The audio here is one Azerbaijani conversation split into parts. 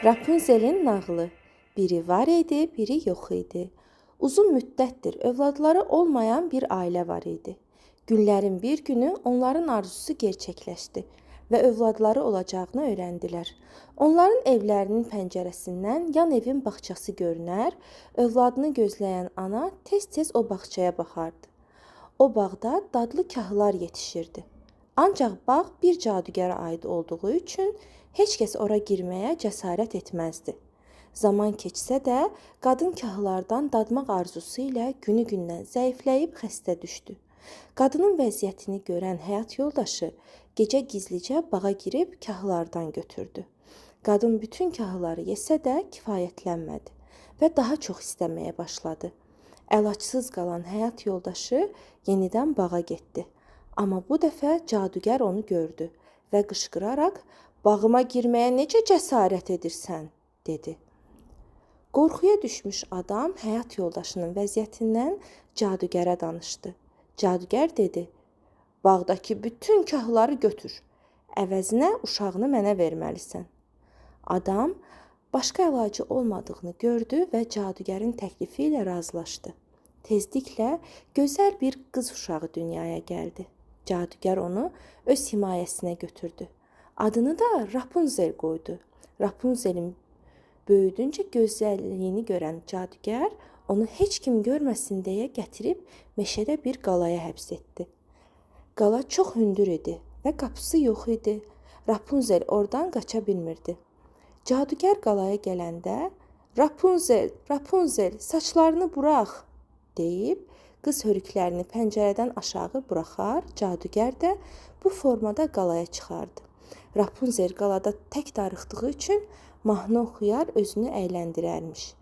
Rapunzelin nağılı. Biri var idi, biri yox idi. Uzun müddətdir övladları olmayan bir ailə var idi. Günlərin bir günü onların arzusu gerçəkləşdi və övladları olacağını öyrəndilər. Onların evlərinin pəncərəsindən yan evin bağçası görünər, övladını gözləyən ana tez-tez o bağçaya baxardı. O bağda dadlı kahlar yetişirdi. Ancaq bağ bir cadugara aid olduğu üçün heç kəs ora girməyə cəsarət etməzdi. Zaman keçsə də qadın kahlardan dadmaq arzusu ilə günü-gündən zəifləyib xəstə düşdü. Qadının vəziyyətini görən həyat yoldaşı gecə gizlicə bağa girib kahlardan götürdü. Qadın bütün kahları yesə də kifayətlənmədi və daha çox istəməyə başladı. Əlacsız qalan həyat yoldaşı yenidən bağa getdi. Amma bu dəfə cadugar onu gördü və qışqıraraq "Bağıma girməyə necə cəsarət edirsən?" dedi. Qorxuya düşmüş adam həyat yoldaşının vəziyyətindən cadugara danışdı. Cadugar dedi: "Bağdakı bütün kahları götür. Əvəzinə uşağını mənə verməlisən." Adam başqa əlacı olmadığını gördü və cadugarın təklifi ilə razılaşdı. Tezliklə gözəl bir qız uşağı dünyaya gəldi. Cadugar onu öz himayəsinə götürdü. Adını da Rapunzel qoydu. Rapunzelin böyüdüncə gözəlliyini görən cadugar onu heç kim görməsin deyə gətirib meşədə bir qalaya həbs etdi. Qala çox hündür idi və qapısı yox idi. Rapunzel oradan qaça bilmirdi. Cadugar qalaya gələndə "Rapunzel, Rapunzel, saçlarını burax" deyib qız hörüklərini pəncərədən aşağı buraxar, cadugar da bu formada qalaya çıxardı. Rapunzel qalada tək darıxdığı üçün mahnı oxuyar, özünü əyləndirərmiş.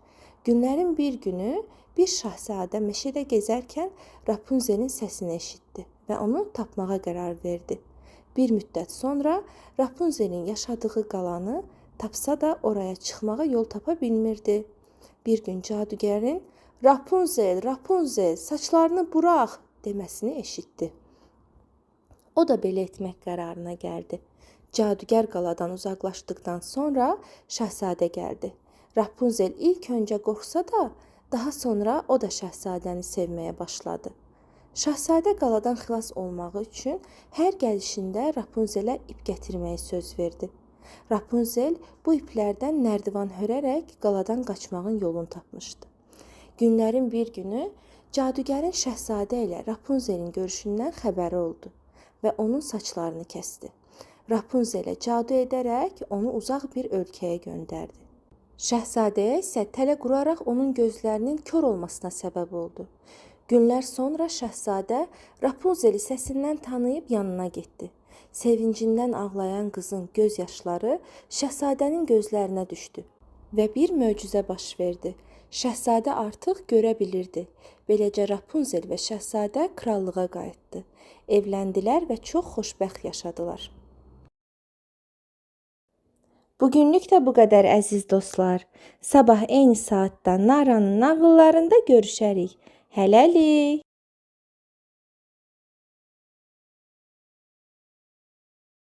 Günlərin bir günü bir şahzadə meşədə gəzərkən Rapunzelin səsini eşitdi və onu tapmağa qərar verdi. Bir müddət sonra Rapunzelin yaşadığı qalanı tapsa da oraya çıxmağa yol tapa bilmirdi. Bir gün cadugarın "Rapunzel, Rapunzel, saçlarını burax" deməsini eşitdi. O da belə etmək qərarına gəldi. Cadugar qaladan uzaqlaşdıqdan sonra şahzadə gəldi. Rapunzel ilk öncə qorxsa da, daha sonra o da şahzadəni sevməyə başladı. Şahzadə qaladan xilas olmaq üçün hər gəlişində Rapunzelə ip gətirməyi söz verdi. Rapunzel bu iplərdən nərdivan hörərək qaladan qaçmağın yolunu tapmışdı. Günlərin bir günü cadugarın şahzadə ilə Rapunzelin görüşündən xəbəri oldu və onun saçlarını kəsdi. Rapunzelə cadu edərək onu uzaq bir ölkəyə göndərdi. Şahzadəyə isə tələ quraraq onun gözlərinin kör olmasına səbəb oldu. Günlər sonra şahzadə Rapunzeli səsindən tanıyıb yanına getdi. Sevincindən ağlayan qızın göz yaşları şahzadənin gözlərinə düşdü və bir möcüzə baş verdi. Şahzadə artıq görə bilirdi. Beləcə Rapunzel və şahzadə krallığa qayıtdı. Evləndilər və çox xoşbəxt yaşadılar. Bugünlük də bu qədər əziz dostlar. Sabah eyni saatda Naranın nağıllarında görüşərik. Hələlik.